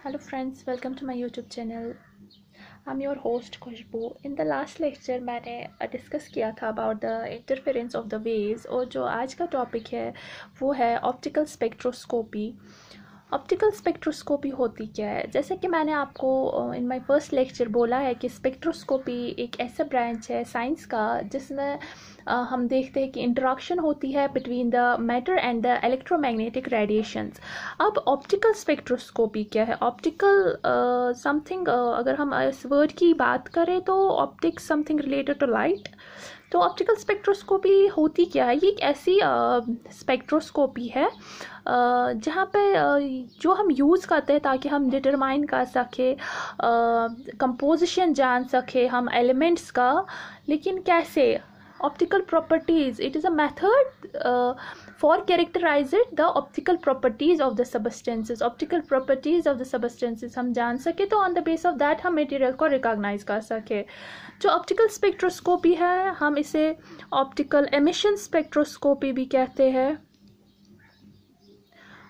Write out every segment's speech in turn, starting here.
Hello friends, welcome to my YouTube channel. I'm your host Khushboo. In the last lecture मैंने discuss किया था about the interference of the waves और जो आज का टॉपिक है वो है ऑप्टिकल स्पेक्ट्रोस्कोपी. ऑप्टिकल स्पेक्ट्रोस्कोपी होती क्या है? जैसे कि मैंने आपको इन माय फर्स्ट लेक्चर बोला है कि स्पेक्ट्रोस्कोपी एक ऐसा ब्रांच है साइंस का जिसमें हम देखते हैं कि इंटरेक्शन होती है between the matter and the electromagnetic radiations. अब ऑप्टिकल स्पेक्ट्रोस्कोपी क्या है? ऑप्टिकल समथिंग, अगर हम इस वर्ड की बात करें तो optics something related to light. तो ऑप्टिकल स्पेक्ट्रोस्कोपी होती क्या है? ये एक ऐसी स्पेक्ट्रोस्कोपी है जहाँ पे जो हम यूज़ करते हैं ताकि हम डिटरमाइन कर सके, कंपोजिशन जान सके हम एलिमेंट्स का. लेकिन कैसे? Optical properties, it is a method for characterize it the optical properties of the substances. optical properties of the substances हम जान सके तो on the base of that हम material को recognize कर सके. जो ऑप्टिकल स्पेक्ट्रोस्कोपी है हम इसे ऑप्टिकल एमिशन स्पेक्ट्रोस्कोपी भी कहते हैं.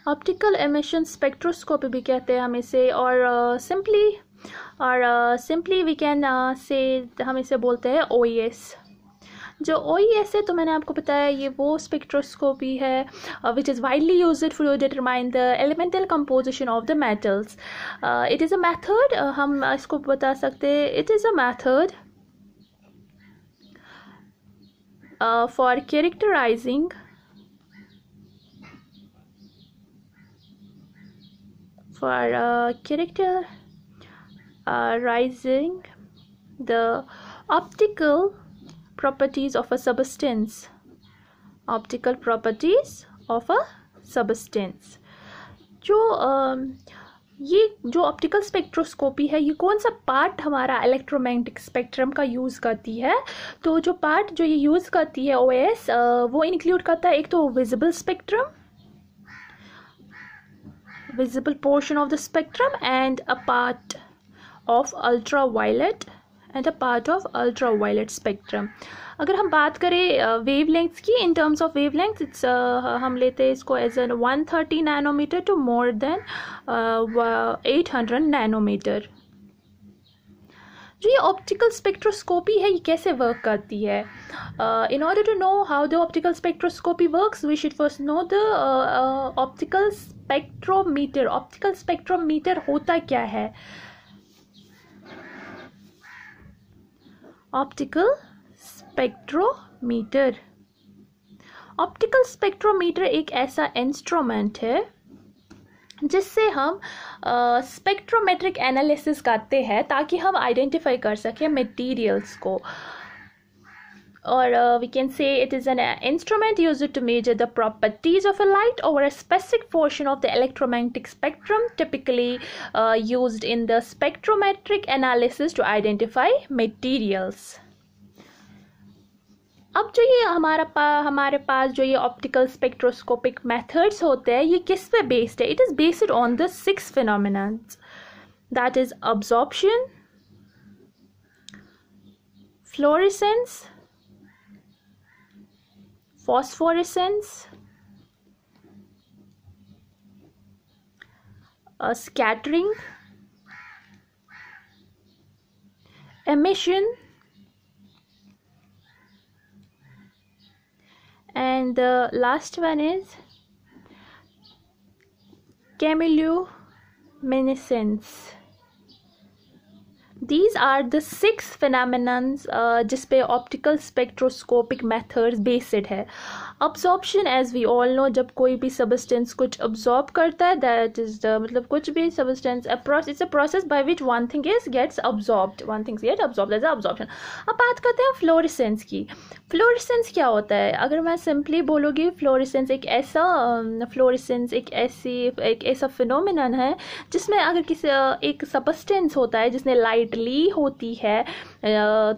ऑप्टिकल एमिशन स्पेक्ट्रोस्कोपी भी कहते हैं हम इसे. और सिंपली वी कैन से हम इसे बोलते हैं OES. जो OES है तो मैंने आपको बताया ये वो स्पेक्ट्रोस्कोपी है which is widely used for determine the elemental composition of the metals. It is a method, हम इसको बता सकते हैं it is a method for characterising the optical properties of a substance. optical properties of a substance. ये जो optical spectroscopy है ये कौन सा पार्ट हमारा इलेक्ट्रोमैग्नेटिक स्पेक्ट्रम का यूज़ करती है? तो जो पार्ट जो ये यूज़ करती है OS वो इंक्लूड करता है एक तो visible spectrum, visible portion of the spectrum, and a part of ultraviolet spectrum. अगर हम बात करें वेवलेंथ्स की, in terms of wavelength it's हम लेते हैं इसको as an 130 nanometre to more than 800 nanometre. जो ये ऑप्टिकल स्पेक्ट्रोस्कोपी है ये कैसे वर्क करती है? In order to know how the optical spectroscopy works we should first know the optical spectrometer. Optical spectrometer होता क्या है? Optical spectrometer. ऑप्टिकल स्पेक्ट्रोमीटर एक ऐसा इंस्ट्रूमेंट है जिससे हम स्पेक्ट्रोमेट्रिक एनालिसिस करते हैं ताकि हम आइडेंटिफाई कर सकें मटेरियल्स को. और we can say it is an instrument used to measure the properties of a light over a specific portion of the electromagnetic spectrum, typically used in the spectrometric analysis to identify materials. अब जो ये हमारे पास जो ये optical spectroscopic methods होते हैं ये किस पे बेस्ड है? It is based on the 6 phenomena, that is absorption, fluorescence, phosphorescence, scattering, emission, and the last one is chemiluminescence. These are the 6 phenomena जिस पे ऑप्टिकल स्पेक्ट्रोस्कोपिक मेथड्स बेस्ड है. Absorption, as we all know, जब कोई भी substance कुछ absorb करता है that is the मतलब कुछ भी substance it's a process by which one thing gets absorbed, that is absorption. अब बात करते हैं फ्लोरेसेंस की. फ्लोरेसेंस क्या होता है? अगर मैं सिंपली बोलूँगी फ्लोरेसेंस एक ऐसा फिनोमिनन है जिसमें अगर किसी एक सबस्टेंस होता है जिसने लाइट ली होती है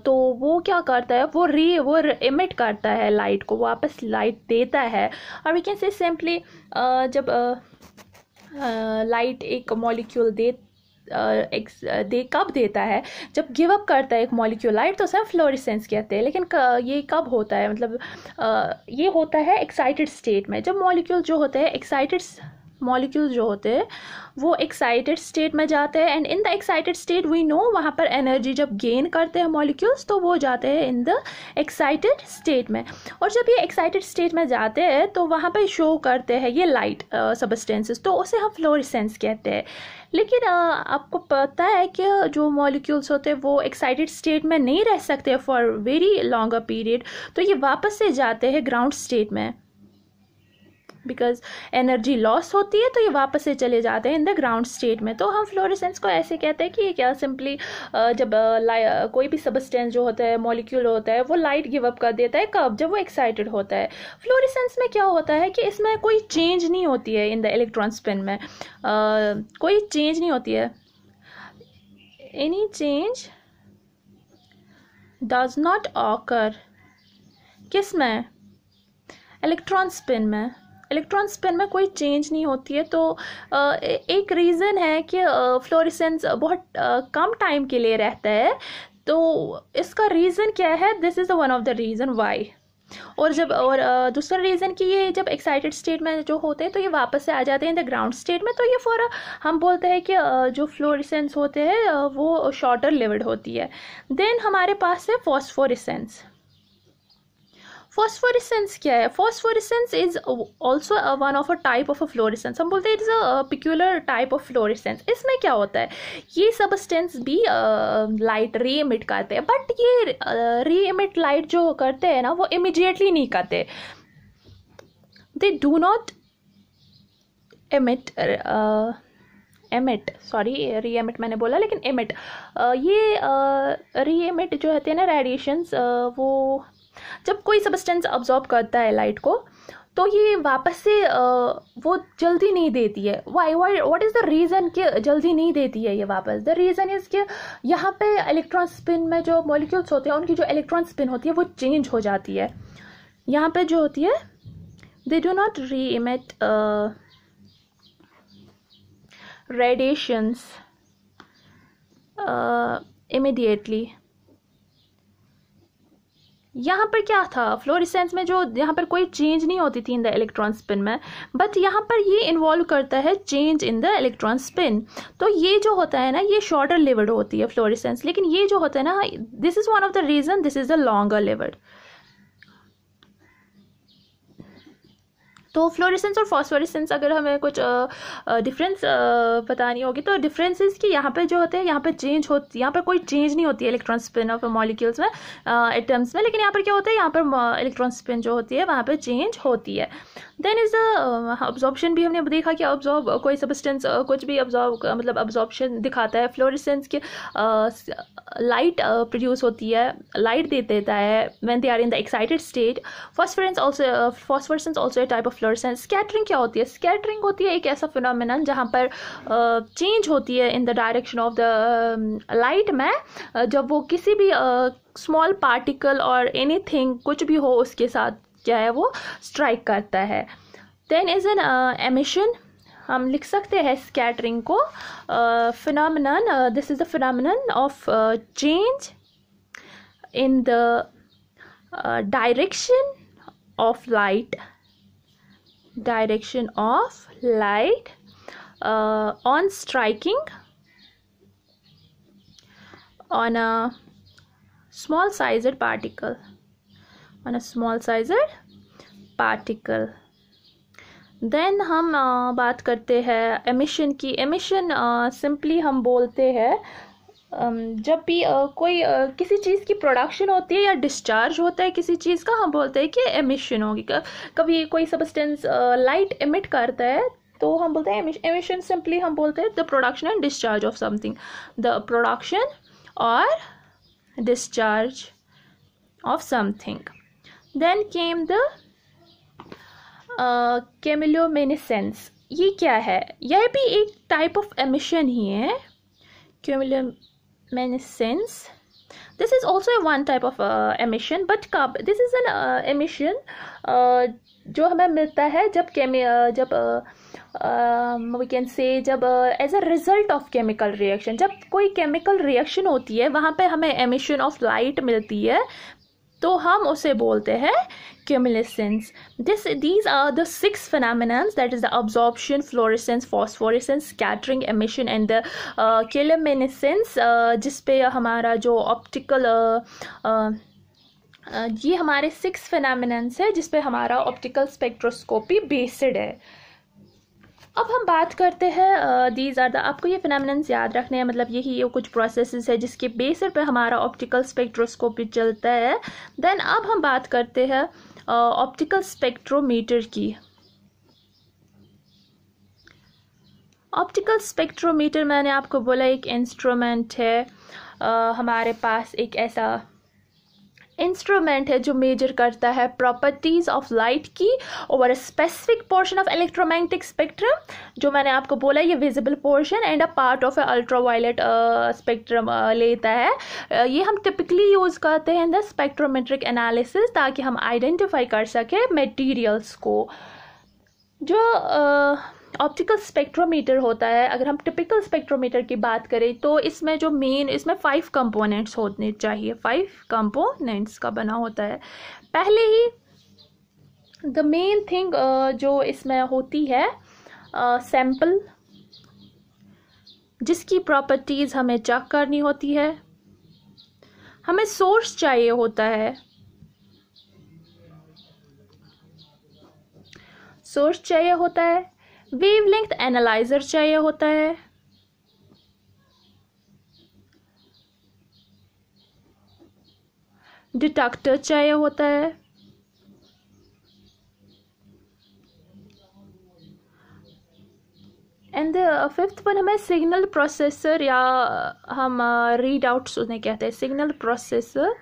तो वो क्या करता है, वो इमिट करता है लाइट को, वापस लाइट देता है. और वी कैन से सिंपली जब लाइट एक मॉलिक्यूल कब देता है? जब गिव अप करता है एक मॉलिक्यूल लाइट तो उसे फ्लोरेसेंस कहते हैं. लेकिन ये कब होता है? मतलब ये होता है एक्साइटेड स्टेट में. जब मॉलिक्यूल जो होता है एक्साइटेड मॉलिक्यूल्स जो होते हैं वो एक्साइटेड स्टेट में जाते हैं, and in the excited state we know वहाँ पर एनर्जी जब गेन करते हैं मॉलिक्यूल्स तो वो जाते हैं इन द एक्साइटेड स्टेट में। और जब ये एक्साइटेड स्टेट में जाते हैं तो वहाँ पर शो करते हैं ये लाइट सब्सटेंसेस, तो उसे हम फ्लोरेसेंस कहते हैं। लेकिन आपको पता है कि जो मॉलिक्यूल्स होते हैं वो एक्साइटेड स्टेट में नहीं रह सकते फॉर वेरी लॉन्गर पीरियड, तो ये वापस से जाते हैं ग्राउंड स्टेट में, बिकॉज एनर्जी लॉस होती है तो ये वापस से चले जाते हैं इन द ग्राउंड स्टेट में। तो हम फ्लोरेसेंस को ऐसे कहते हैं कि ये क्या सिंपली जब कोई भी सबस्टेंस जो होता है मॉलिक्यूल होता है वो लाइट गिव अप कर देता है, कब? जब वो एक्साइटेड होता है। फ्लोरेसेंस में क्या होता है कि इसमें कोई चेंज नहीं होती है इन द इलेक्ट्रॉन स्पिन में, कोई चेंज नहीं होती है, any change does not occur. किस में? इलेक्ट्रॉन स्पिन में। इलेक्ट्रॉन स्पिन में कोई चेंज नहीं होती है। तो एक रीज़न है कि फ्लोरेसेंस बहुत कम टाइम के लिए रहता है, तो इसका रीज़न क्या है? This is the one of the reason why. और दूसरा रीज़न कि ये जब एक्साइटेड स्टेट में जो होते हैं तो ये वापस से आ जाते हैं इन द ग्राउंड स्टेट में, तो ये हम बोलते हैं कि जो फ्लोरेसेंस होते हैं वो शॉर्टर लिव्ड होती है। देन हमारे पास है फॉस्फोरेसेंस। फॉस्फोरेसेंस क्या है? Phosphorescence is also one of a type of a fluorescence. हम बोलते हैं it is a peculiar type of fluorescence. इसमें क्या होता है, ये सबस्टेंस भी लाइट री इमिट करते हैं, बट ये री इमिट लाइट जो करते हैं ना वो इमिडिएटली नहीं करते, दे डू नॉट री एमिट मैंने बोला, लेकिन एमिट, ये री एमिट जो होते हैं ना रेडिएशंस, वो जब कोई सबस्टेंस अब्जॉर्ब करता है लाइट को तो ये वापस से वो जल्दी नहीं देती है। Why what is the reason कि जल्दी नहीं देती है ये वापस? द रीज़न इज़ कि यहाँ पे इलेक्ट्रॉन स्पिन में जो मॉलिक्यूल्स होते हैं उनकी जो इलेक्ट्रॉन स्पिन होती है वो चेंज हो जाती है। यहाँ पे जो होती है दे डू नॉट री इमिट रेडिएशंस इमीडिएटली। यहाँ पर क्या था फ्लोरेसेंस में, जो यहाँ पर कोई चेंज नहीं होती थी इन द इलेक्ट्रॉन स्पिन में, बट यहाँ पर ये इन्वॉल्व करता है change in the electron spin. तो ये जो होता है ना ये शॉर्टर लिव्ड होती है फ्लोरेसेंस, लेकिन ये जो होता है ना this is one of the reason this is the longer lived. तो फ्लोरेसेंस और फॉस्फोरेसेंस अगर हमें कुछ डिफरेंस बतानी होगी तो डिफरेंस इज कि यहाँ पे जो होते हैं यहाँ पे चेंज होती, यहाँ पर कोई चेंज नहीं होती है इलेक्ट्रॉन स्पिन ऑफ मॉलिक्यूल्स में, एटम्स में, लेकिन यहाँ पर क्या होता है यहाँ पर इलेक्ट्रॉन स्पिन जो होती है वहाँ पे चेंज होती है। देन इज अब्जॉर्प्शन भी हमने देखा कि अब्जॉर्ब कोई सबस्टेंस कुछ भी अब्जॉर्ब मतलब अब्जॉर्प्शन दिखाता है। फ्लोरेसेंस के लाइट प्रोड्यूस होती है, लाइट दे देता है when they are in the excited state. Phosphorescence also a type of fluorescence. Scattering क्या होती है? स्कैटरिंग होती है एक ऐसा फिनोमिनन जहाँ पर चेंज होती है इन the direction of the light में, जब वो किसी भी स्मॉल पार्टिकल और एनीथिंग कुछ भी हो उसके साथ क्या है वो स्ट्राइक करता है। Then is an emission. हम लिख सकते हैं स्कैटरिंग को phenomenon, this is the phenomenon of change in the direction of light, on striking on a small sized particle, then हम बात करते हैं एमिशन की। एमिशन सिंपली हम बोलते हैं जब भी कोई किसी चीज़ की प्रोडक्शन होती है या डिस्चार्ज होता है किसी चीज़ का, हम बोलते हैं कि एमिशन होगी। कभी कोई सबस्टेंस लाइट एमिट करता है तो हम बोलते हैं एमिशन। सिंपली हम बोलते हैं the production and discharge of something, the production और discharge of something. Then came the chemiluminescence. ये क्या है? यह भी एक टाइप ऑफ एमिशन ही है, chemiluminescence. This is also one type of emission, but this is an emission जो हमें मिलता है जब वी कैन से जब as a result of chemical reaction, जब कोई केमिकल रिएक्शन होती है वहाँ पे हमें एमिशन ऑफ लाइट मिलती है। तो हम उसे बोलते हैं क्यूमिलेसेंस. These are the 6 phenomena, that is the absorption, fluorescence, phosphorescence, scattering, emission and the chemiluminescence, जिस पे हमारा जो ऑप्टिकल ये हमारे 6 फिनोमिनन्स है जिस पे हमारा ऑप्टिकल स्पेक्ट्रोस्कोपी बेस्ड है. अब हम बात करते हैं दीज आर द, आपको ये फिनोमिनन्स याद रखने हैं, मतलब यही ये कुछ प्रोसेसेस है जिसके बेसिस पे हमारा ऑप्टिकल स्पेक्ट्रोस्कोपी चलता है. देन अब हम बात करते हैं ऑप्टिकल स्पेक्ट्रोमीटर की. ऑप्टिकल स्पेक्ट्रोमीटर मैंने आपको बोला एक इंस्ट्रूमेंट है. हमारे पास एक ऐसा इंस्ट्रूमेंट है जो मेजर करता है प्रॉपर्टीज ऑफ लाइट की over a specific portion of electromagnetic spectrum. जो मैंने आपको बोला ये visible portion and a part of ultraviolet spectrum लेता है. ये हम टिपिकली यूज़ करते हैं इन द स्पेक्ट्रोमेट्रिक एनालिसिस ताकि हम आइडेंटिफाई कर सकें मटेरियल्स को. जो ऑप्टिकल स्पेक्ट्रोमीटर होता है, अगर हम टिपिकल स्पेक्ट्रोमीटर की बात करें तो इसमें जो मेन, इसमें 5 कंपोनेंट्स होने चाहिए. 5 कंपोनेंट्स का बना होता है. पहले ही द मेन थिंग जो इसमें होती है सैंपल, जिसकी प्रॉपर्टीज़ हमें चेक करनी होती है. हमें सोर्स चाहिए होता है, सोर्स चाहिए होता है. वेवलेंथ एनालाइजर चाहिए होता है. डिटेक्टर चाहिए होता है. एंड द 5th वन हमें सिग्नल प्रोसेसर, या हम रीड आउट्स उन्हें कहते हैं, signal processor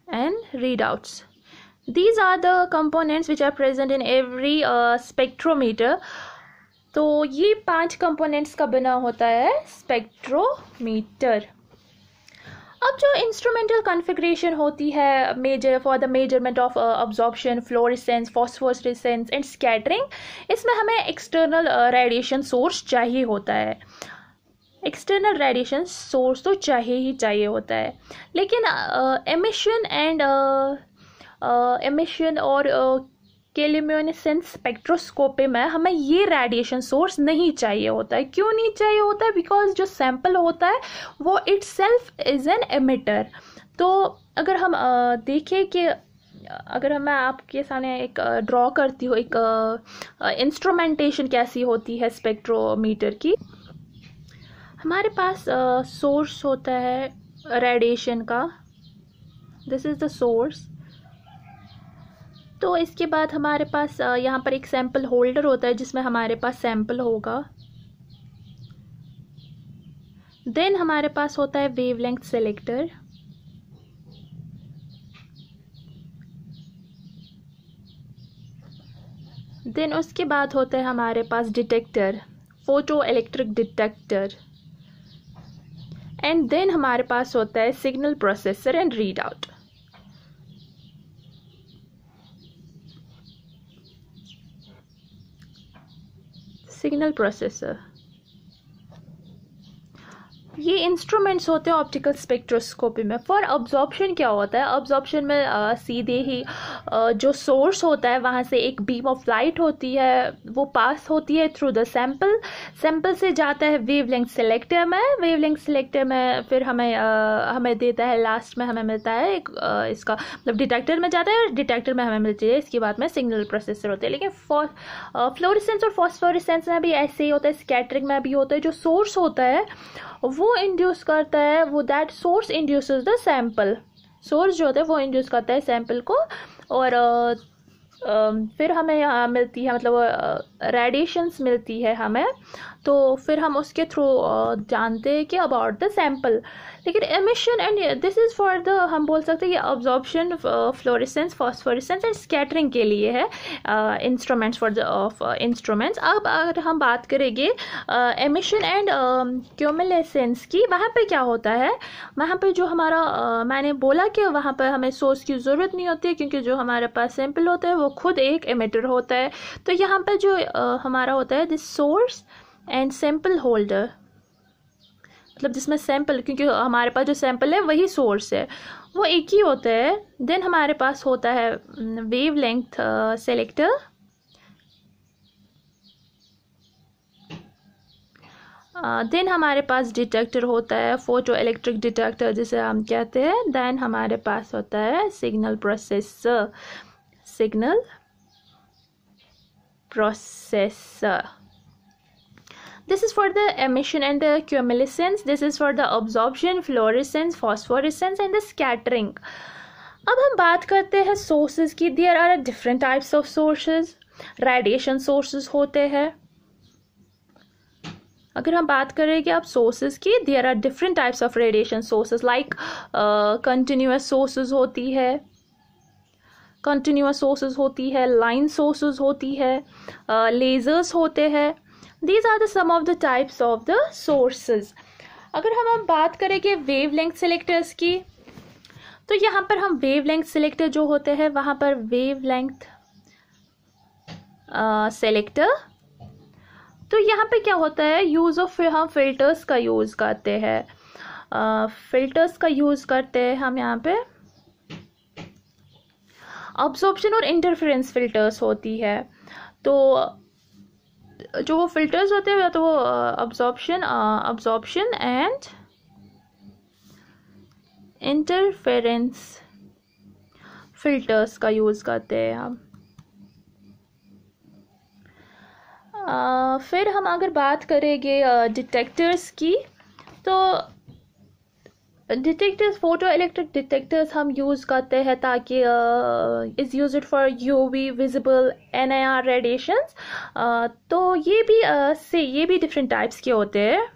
and read outs. These are the components which are present in every spectrometer. तो ये 5 components का बना होता है स्पेक्ट्रोमीटर. अब जो इंस्ट्रूमेंटल कॉन्फ़िगरेशन होती है major for the measurement of absorption, fluorescence, phosphorescence and scattering, इसमें हमें एक्सटर्नल रेडिएशन सोर्स चाहिए होता है. एक्सटर्नल रेडिएशन सोर्स तो चाहिए ही चाहिए होता है. लेकिन एमिशन और केल्यूमिनेसेंस स्पेक्ट्रोस्कोपी में हमें ये रेडिएशन सोर्स नहीं चाहिए होता है. क्यों नहीं चाहिए होता है? बिकॉज जो सैंपल होता है वो इटसेल्फ इज एन एमिटर. तो अगर हम देखें कि अगर मैं आपके सामने एक ड्रॉ करती हूँ एक इंस्ट्रूमेंटेशन कैसी होती है स्पेक्ट्रोमीटर की. हमारे पास सोर्स होता है रेडिएशन का, दिस इज़ द सोर्स. तो इसके बाद हमारे पास यहाँ पर एक सैंपल होल्डर होता है जिसमें हमारे पास सैंपल होगा. देन हमारे पास होता है वेवलेंथ सेलेक्टर. देन उसके बाद होता है हमारे पास detector, photoelectric detector. And then हमारे पास होता है signal processor and read out. Signal processor, ये इंस्ट्रूमेंट्स होते हैं ऑप्टिकल स्पेक्ट्रोस्कोपी में. फॉर अब्जॉर्प्शन क्या होता है? अब्जॉर्प्शन में सीधे ही जो सोर्स होता है वहाँ से एक बीम ऑफ लाइट होती है, वो पास होती है थ्रू द सैंपल. सैंपल से जाता है वेवलेंथ सेलेक्टर में. वेवलेंथ सेलेक्टर में फिर हमें देता है, लास्ट में हमें मिलता है एक इसका मतलब डिटेक्टर में जाता है, डिटेक्टर में हमें मिलती है. इसके बाद में सिग्नल प्रोसेसर होते हैं. लेकिन फ्लोरेसेंस और फॉस्फोरेसेंस में भी ऐसे ही होता है, स्कैटरिंग में भी होता है. जो सोर्स होता है वो इंड्यूस करता है, वो that source induces the sample. Source जो होता है वो इंड्यूस करता है सैंपल को. और फिर हमें मिलती है, मतलब रेडिएशंस मिलती है हमें. तो फिर हम उसके थ्रू जानते हैं कि अबाउट द सैंपल. लेकिन emission and this is for the, हम बोल सकते हैं कि absorption, fluorescence, phosphorescence and scattering के लिए है instruments for the of instruments. अब अगर हम बात करेंगे एमिशन एंड क्यूमुलेसेंस की, वहाँ पे क्या होता है? वहाँ पे जो हमारा मैंने बोला कि वहाँ पर हमें सोर्स की ज़रूरत नहीं होती है क्योंकि जो हमारे पास सैंपल होता है वो खुद एक एमिटर होता है. तो यहाँ पर जो हमारा होता है this source and sample holder, मतलब जिसमें सैंपल, क्योंकि हमारे पास जो सैंपल है वही सोर्स है, वो एक ही होता है। देन हमारे पास होता है वेव लेंथ सेलेक्टर। देन हमारे पास डिटेक्टर होता है, फोटो इलेक्ट्रिक डिटेक्टर जिसे हम कहते हैं। देन हमारे पास होता है signal processor, signal processor. This is for the emission and the chemiluminescence. This is for the absorption, fluorescence, phosphorescence and the scattering. अब हम बात करते हैं sources की। There are different types of sources. Radiation sources होते हैं। अगर हम बात करें कि आप sources की, there are different types of radiation sources like continuous sources होती है, continuous sources होती है, line sources होती है, lasers होते हैं। These are the some of the types of the sources. अगर हम बात करें कि wavelength selectors की, तो यहाँ पर हम wavelength selector जो होते हैं वहाँ पर wavelength selector, तो यहाँ पे क्या होता है, यूज़ ऑफ हम फिल्टर्स का यूज़ करते हैं, फिल्टर्स का यूज़ करते हैं हम यहाँ पे। अब्जॉर्प्शन और इंटरफेरेंस फिल्टर्स होती है, तो जो वो फिल्टर्स होते हैं तो वो अब्जॉर्प्शन एंड इंटरफेरेंस फिल्टर्स का यूज़ करते हैं हम। फिर हम अगर बात करेंगे डिटेक्टर्स की, तो डिटेक्टर्स, फोटो इलेक्ट्रिक डिटेक्टर्स हम यूज़ करते हैं ताकि is used for UV visible NIR radiations. तो ये भी डिफरेंट टाइप्स के होते हैं,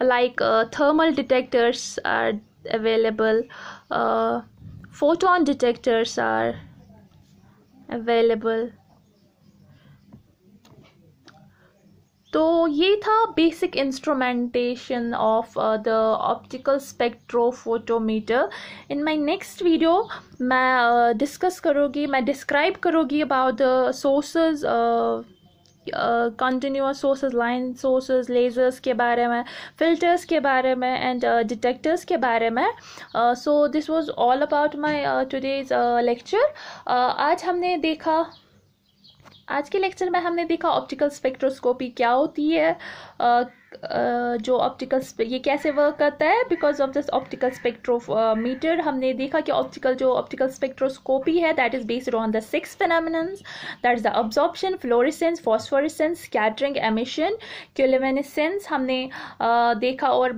like thermal detectors are available, photon detectors are available. तो ये था basic instrumentation of the optical spectrophotometer. In my next video मैं डिस्क्राइब करूँगी about the sources, continuous sources, line sources, lasers के बारे में, फिल्टर्स के बारे में एंड डिटेक्टर्स के बारे में। सो this was all about my today's lecture. आज के लेक्चर में हमने देखा ऑप्टिकल स्पेक्ट्रोस्कोपी क्या होती है, जो ये कैसे वर्क करता है। Because of this optical spectrometer हमने देखा कि ऑप्टिकल स्पेक्ट्रोस्कोपी है that is based on the 6 phenomenons, that is the absorption, fluorescence, phosphorescence, scattering, emission, chemiluminescence हमने देखा। और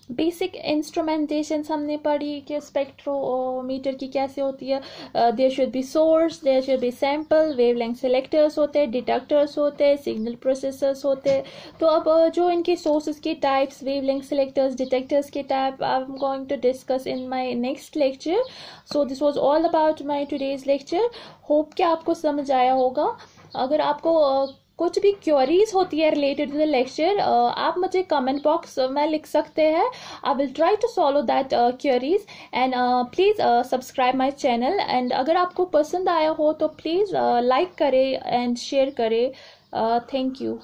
बेसिक इंस्ट्रूमेंटेशंस हमने पढ़ी कि स्पेक्ट्रोमीटर की कैसे होती है। There should be source, there should be sample, wavelength selectors होते हैं, डिटेक्टर्स होते हैं, सिग्नल प्रोसेसर्स होते हैं। तो अब जो इनके सोर्सेज के टाइप्स, वेवलेंथ सेलेक्टर्स, डिटेक्टर्स के type, I am going to discuss in my next lecture. So this was all about my today's lecture. Hope कि आपको समझ आया होगा। अगर आपको कुछ भी क्वेरीज होती है रिलेटेड टू द लेक्चर, आप मुझे कमेंट बॉक्स में लिख सकते हैं। I will try to solve that queries and please subscribe my channel. And अगर आपको पसंद आया हो तो प्लीज़ लाइक करें एंड शेयर करें। Thank you.